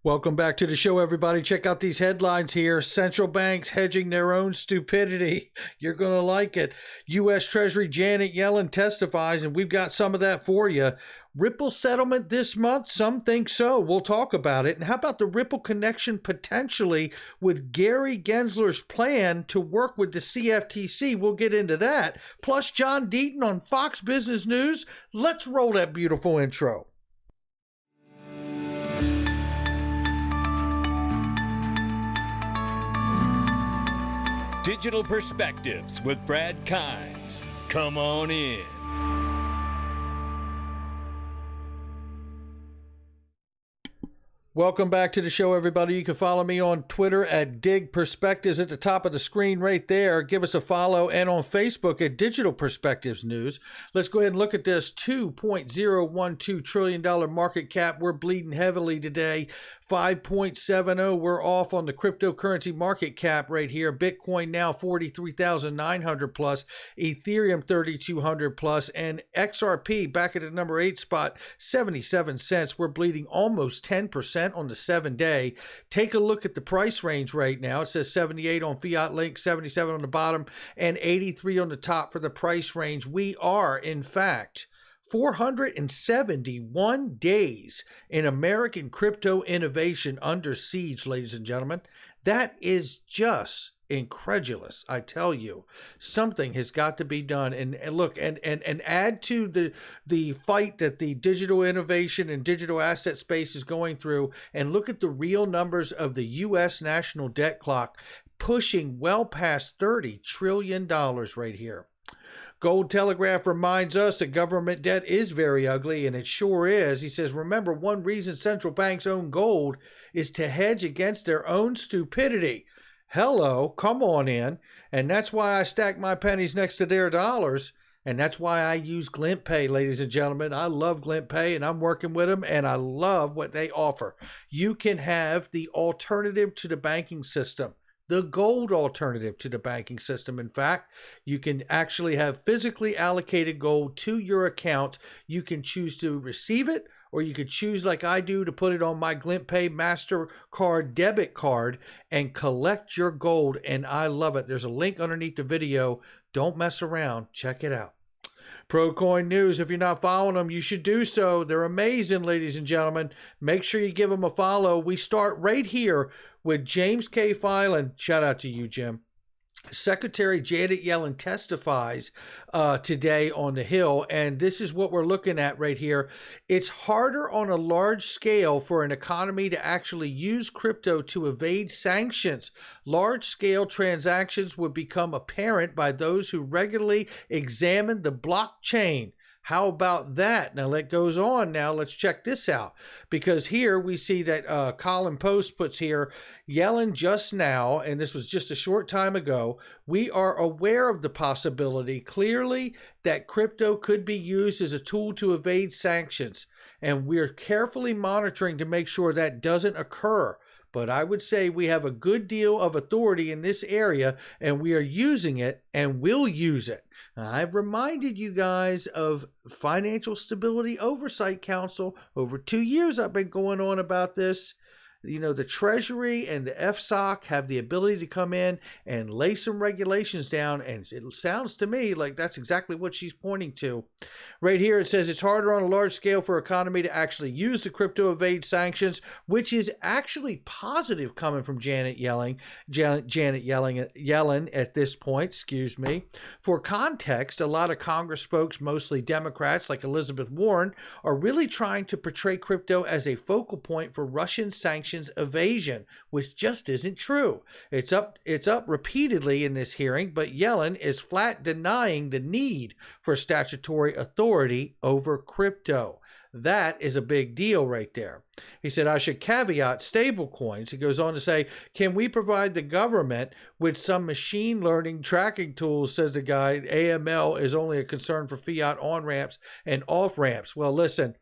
Welcome back to the show, everybody. Check out these headlines here. Central banks hedging their own stupidity. You're going to like it. U.S. Treasury Janet Yellen testifies, and we've got some of that for you. Ripple settlement this month? Some think so. We'll talk about it. And how about the Ripple connection potentially with Gary Gensler's plan to work with the CFTC? We'll get into that. Plus, John Deaton on Fox Business News. Let's roll that beautiful intro. Digital Perspectives with Brad Kimes. Come on in. Welcome back to the show, everybody. You can follow me on Twitter at Dig Perspectives at the top of the screen right there. Give us a follow, and on Facebook at Digital Perspectives News. Let's go ahead and look at this $2.012 trillion market cap. We're bleeding heavily today. 5.70. We're off on the cryptocurrency market cap right here. Bitcoin now 43,900 plus, Ethereum 3,200 plus, and XRP back at the number 8 spot, 77 cents. We're bleeding almost 10% on the 7-day. Take a look at the price range right now. It says 78 on Fiat Link, 77 on the bottom, and 83 on the top for the price range. We are, in fact, 471 days in American crypto innovation under siege, ladies and gentlemen. That is just incredulous. I tell you, something has got to be done. And look, and add to the fight that the digital innovation and digital asset space is going through, and look at the real numbers of the U.S. national debt clock pushing well past $30 trillion right here. Gold Telegraph reminds us that government debt is very ugly, and it sure is. He says, remember, one reason central banks own gold is to hedge against their own stupidity. Hello, come on in. And that's why I stack my pennies next to their dollars. And that's why I use GlintPay, ladies and gentlemen. I love GlintPay, and I'm working with them, and I love what they offer. You can have the alternative to the banking system. The gold alternative to the banking system. In fact, you can actually have physically allocated gold to your account. You can choose to receive it, or you could choose, like I do, to put it on my GlintPay MasterCard debit card and collect your gold. And I love it. There's a link underneath the video. Don't mess around. Check it out. ProCoin News, if you're not following them, you should do so. They're amazing, ladies and gentlemen. Make sure you give them a follow. We start right here with James K. Filan. Shout out to you, Jim. Secretary Janet Yellen testifies today on the Hill, and this is what we're looking at right here. It's harder on a large scale for an economy to actually use crypto to evade sanctions. Large-scale transactions would become apparent by those who regularly examine the blockchain. How about that? Now, that goes on. Now, let's check this out. Because here we see that Colin Post puts here, Yellen just now, and this was just a short time ago, we are aware of the possibility clearly that crypto could be used as a tool to evade sanctions. And we're carefully monitoring to make sure that doesn't occur. But I would say we have a good deal of authority in this area, and we are using it and will use it. I've reminded you guys of Financial Stability Oversight Council. Over 2 years I've been going on about this. You know, the Treasury and the FSOC have the ability to come in and lay some regulations down, and it sounds to me like that's exactly what she's pointing to. Right here it says it's harder on a large scale for economy to actually use the crypto evade sanctions, which is actually positive coming from Janet Yellen at this point, excuse me. For context, a lot of Congress folks, mostly Democrats like Elizabeth Warren, are really trying to portray crypto as a focal point for Russian sanctions evasion, which just isn't true. It's up repeatedly in this hearing, but Yellen is flat denying the need for statutory authority over crypto. That is a big deal right there. He said, I should caveat stablecoins. He goes on to say, can we provide the government with some machine learning tracking tools, says the guy. AML is only a concern for fiat on-ramps and off-ramps. Well, listen,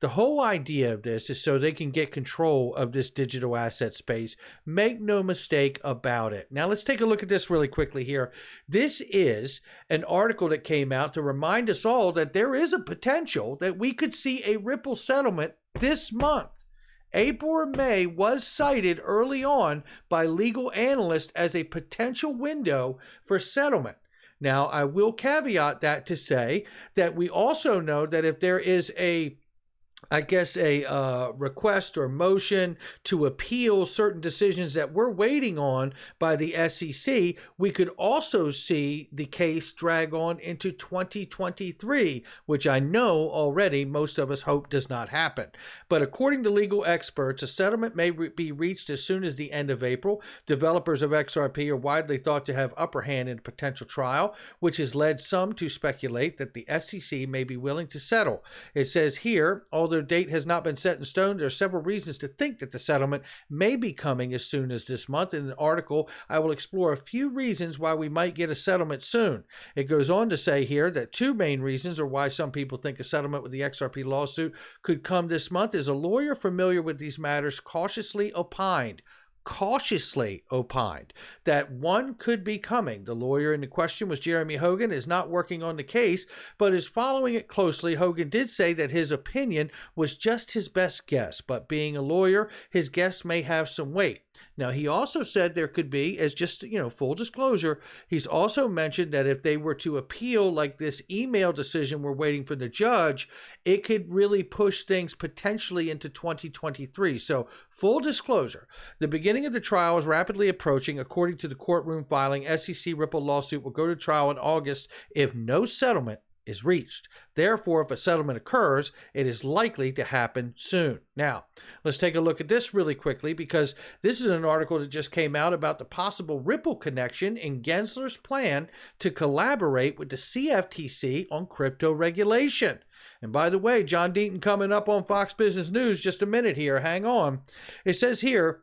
the whole idea of this is so they can get control of this digital asset space. Make no mistake about it. Now, let's take a look at this really quickly here. This is an article that came out to remind us all that there is a potential that we could see a Ripple settlement this month. April or May was cited early on by legal analysts as a potential window for settlement. Now, I will caveat that to say that we also know that if there is a request or motion to appeal certain decisions that we're waiting on by the SEC, we could also see the case drag on into 2023, which I know already most of us hope does not happen. But according to legal experts, a settlement may be reached as soon as the end of April. Developers of XRP are widely thought to have upper hand in a potential trial, which has led some to speculate that the SEC may be willing to settle. It says here, although date has not been set in stone, there are several reasons to think that the settlement may be coming as soon as this month. In the article, I will explore a few reasons why we might get a settlement soon. It goes on to say here that two main reasons are why some people think a settlement with the XRP lawsuit could come this month is a lawyer familiar with these matters cautiously opined that one could be coming. The lawyer in the question was Jeremy Hogan, is not working on the case, but is following it closely. Hogan did say that his opinion was just his best guess, but being a lawyer, his guess may have some weight. Now, he also said there could be, as just, full disclosure, he's also mentioned that if they were to appeal like this email decision we're waiting for the judge, it could really push things potentially into 2023. So, full disclosure, the beginning of the trial is rapidly approaching. According to the courtroom filing, SEC Ripple lawsuit will go to trial in August if no settlement is reached. Therefore, if a settlement occurs, it is likely to happen soon. Now, let's take a look at this really quickly, because this is an article that just came out about the possible Ripple connection in Gensler's plan to collaborate with the CFTC on crypto regulation. And by the way, John Deaton coming up on Fox Business News just a minute here. Hang on. It says here,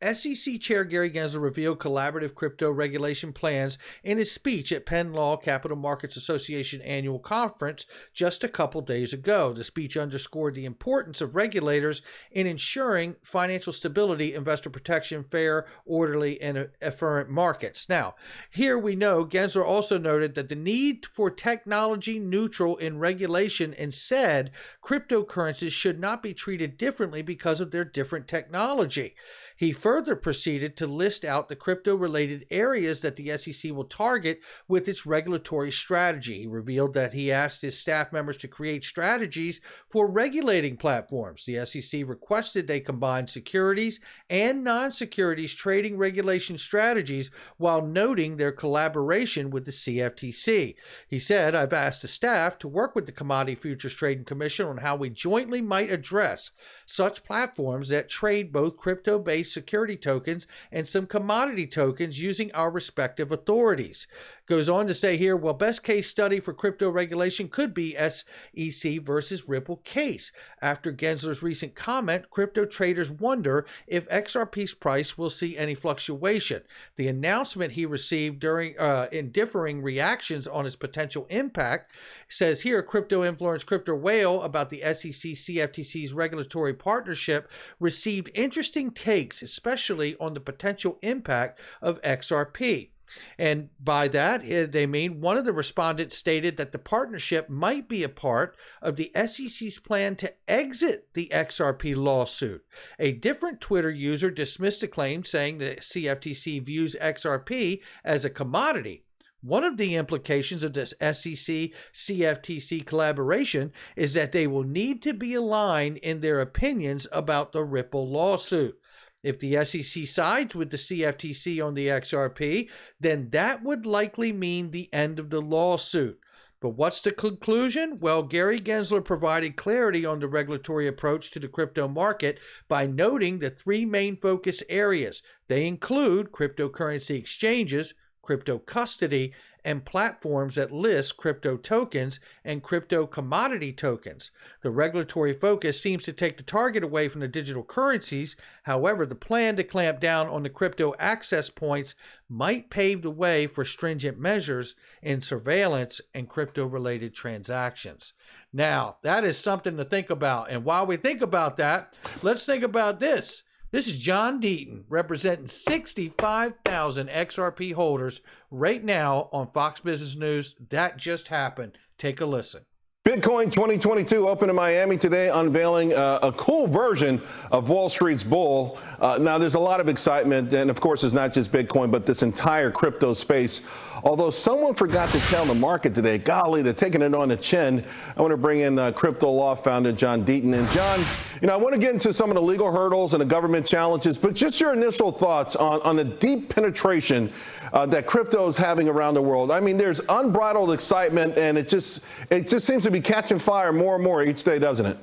SEC Chair Gary Gensler revealed collaborative crypto regulation plans in his speech at Penn Law Capital Markets Association annual conference just a couple days ago. The speech underscored the importance of regulators in ensuring financial stability, investor protection, fair, orderly, and efficient markets. Now, here we know Gensler also noted that the need for technology neutral in regulation and said cryptocurrencies should not be treated differently because of their different technology. He further proceeded to list out the crypto-related areas that the SEC will target with its regulatory strategy. He revealed that he asked his staff members to create strategies for regulating platforms. The SEC requested they combine securities and non-securities trading regulation strategies while noting their collaboration with the CFTC. He said, I've asked the staff to work with the Commodity Futures Trading Commission on how we jointly might address such platforms that trade both crypto-based security tokens and some commodity tokens using our respective authorities. Goes on to say here, well, best case study for crypto regulation could be SEC versus Ripple case. After Gensler's recent comment, crypto traders wonder if XRP's price will see any fluctuation. The announcement he received in differing reactions on its potential impact says here, crypto influenced crypto whale about the SEC CFTC's regulatory partnership received interesting takes, especially on the potential impact of XRP. And by that, they mean one of the respondents stated that the partnership might be a part of the SEC's plan to exit the XRP lawsuit. A different Twitter user dismissed the claim, saying the CFTC views XRP as a commodity. One of the implications of this SEC-CFTC collaboration is that they will need to be aligned in their opinions about the Ripple lawsuit. If the SEC sides with the CFTC on the XRP, then that would likely mean the end of the lawsuit. But what's the conclusion? Well, Gary Gensler provided clarity on the regulatory approach to the crypto market by noting the three main focus areas. They include cryptocurrency exchanges, crypto custody, and platforms that list crypto tokens and crypto commodity tokens. The regulatory focus seems to take the target away from the digital currencies. However, the plan to clamp down on the crypto access points might pave the way for stringent measures in surveillance and crypto-related transactions. Now, that is something to think about. And while we think about that, let's think about this. This is John Deaton representing 65,000 XRP holders right now on Fox Business News. That just happened. Take a listen. Bitcoin 2022 opened in Miami today, unveiling a cool version of Wall Street's bull. Now, there's a lot of excitement, and of course, it's not just Bitcoin, but this entire crypto space. Although someone forgot to tell the market today, golly, they're taking it on the chin. I want to bring in crypto law founder John Deaton. And John, I want to get into some of the legal hurdles and the government challenges, but just your initial thoughts on the deep penetration that crypto is having around the world. I mean, there's unbridled excitement, and it just seems to be catching fire more and more each day, doesn't it?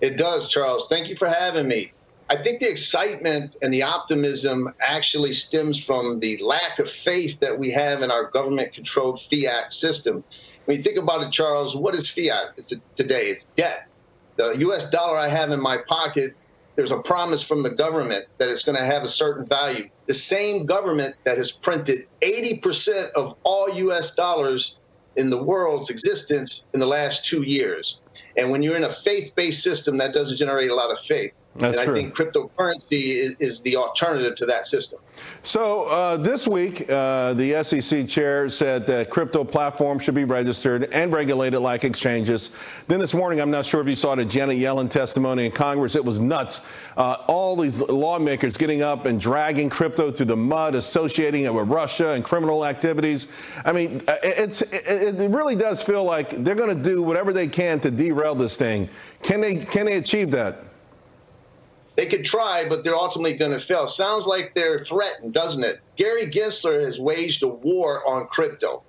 It does, Charles. Thank you for having me. I think the excitement and the optimism actually stems from the lack of faith that we have in our government-controlled fiat system. When you think about it, Charles, what is fiat today? It's debt. The U.S. dollar I have in my pocket, there's a promise from the government that it's going to have a certain value. The same government that has printed 80% of all U.S. dollars in the world's existence in the last 2 years. And when you're in a faith-based system, that doesn't generate a lot of faith. That's and true. I think cryptocurrency is the alternative to that system. So this week, the SEC chair said that crypto platforms should be registered and regulated like exchanges. Then this morning, I'm not sure if you saw the Janet Yellen testimony in Congress. It was nuts. All these lawmakers getting up and dragging crypto through the mud, associating it with Russia and criminal activities. I mean, it really does feel like they're going to do whatever they can to derail this thing. Can they achieve that? They could try, but they're ultimately going to fail. Sounds like they're threatened, doesn't it? Gary Gensler has waged a war on crypto.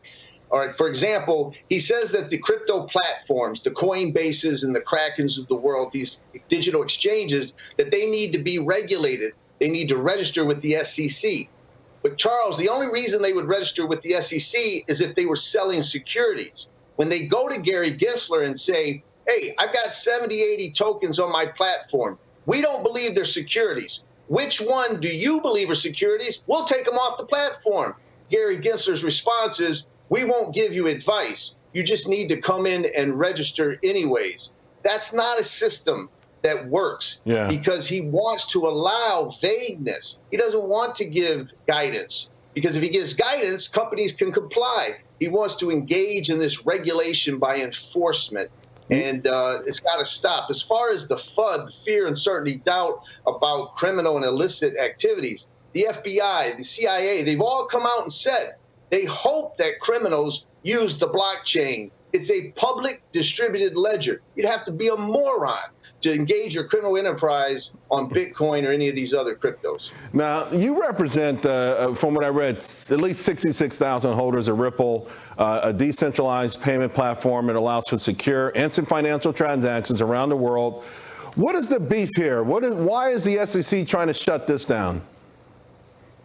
All right, for example, he says that the crypto platforms, the Coinbases and the Krakens of the world, these digital exchanges, that they need to be regulated. They need to register with the SEC. But Charles, the only reason they would register with the SEC is if they were selling securities. When they go to Gary Gensler and say, hey, I've got 70, 80 tokens on my platform. We don't believe they're securities. Which one do you believe are securities? We'll take them off the platform. Gary Gensler's response is, we won't give you advice. You just need to come in and register anyways. That's not a system that works because he wants to allow vagueness. He doesn't want to give guidance because if he gives guidance, companies can comply. He wants to engage in this regulation by enforcement. And it's got to stop. As far as the FUD, the fear, uncertainty, doubt about criminal and illicit activities, the FBI, the CIA, they've all come out and said they hope that criminals use the blockchain. It's a public distributed ledger. You'd have to be a moron to engage your criminal enterprise on Bitcoin or any of these other cryptos. Now, you represent, from what I read, at least 66,000 holders of Ripple, a decentralized payment platform that allows for secure, instant financial transactions around the world. What is the beef here? Why is the SEC trying to shut this down?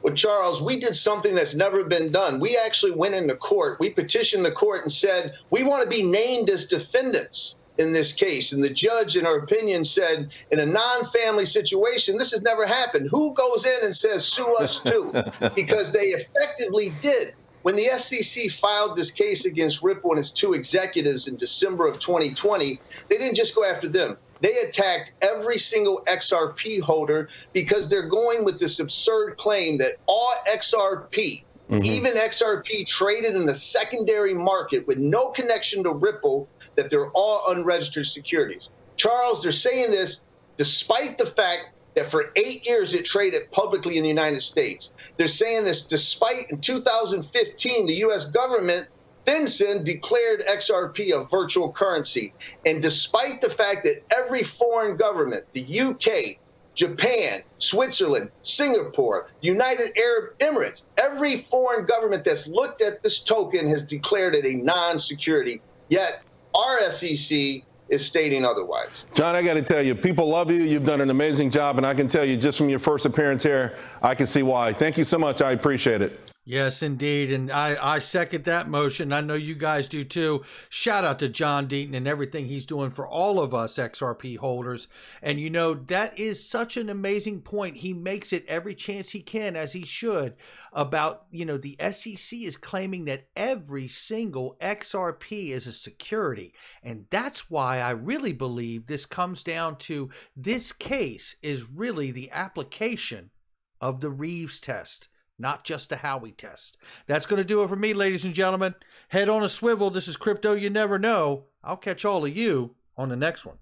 Well, Charles, we did something that's never been done. We actually went into court. We petitioned the court and said, we want to be named as defendants in this case. And the judge, in her opinion, said, in a non-family situation, this has never happened. Who goes in and says, sue us too? Because they effectively did. When the SEC filed this case against Ripple and its two executives in December of 2020, they didn't just go after them. They attacked every single XRP holder because they're going with this absurd claim that all XRP, even XRP traded in the secondary market with no connection to Ripple, that they're all unregistered securities. Charles, they're saying this despite the fact that for 8 years it traded publicly in the United States. They're saying this despite in 2015, the U.S. government FinCEN declared XRP a virtual currency. And despite the fact that every foreign government, the UK, Japan, Switzerland, Singapore, United Arab Emirates, every foreign government that's looked at this token has declared it a non-security. Yet our SEC is stating otherwise. John, I got to tell you, people love you. You've done an amazing job. And I can tell you just from your first appearance here, I can see why. Thank you so much. I appreciate it. Yes, indeed. And I second that motion. I know you guys do too. Shout out to John Deaton and everything he's doing for all of us XRP holders. And you know, that is such an amazing point. He makes it every chance he can, as he should, about, you know, the SEC is claiming that every single XRP is a security. And that's why I really believe this comes down to this case is really the application of the Reeves test, not just the Howey test. That's going to do it for me, ladies and gentlemen. Head on a swivel. This is Crypto You Never Know. I'll catch all of you on the next one.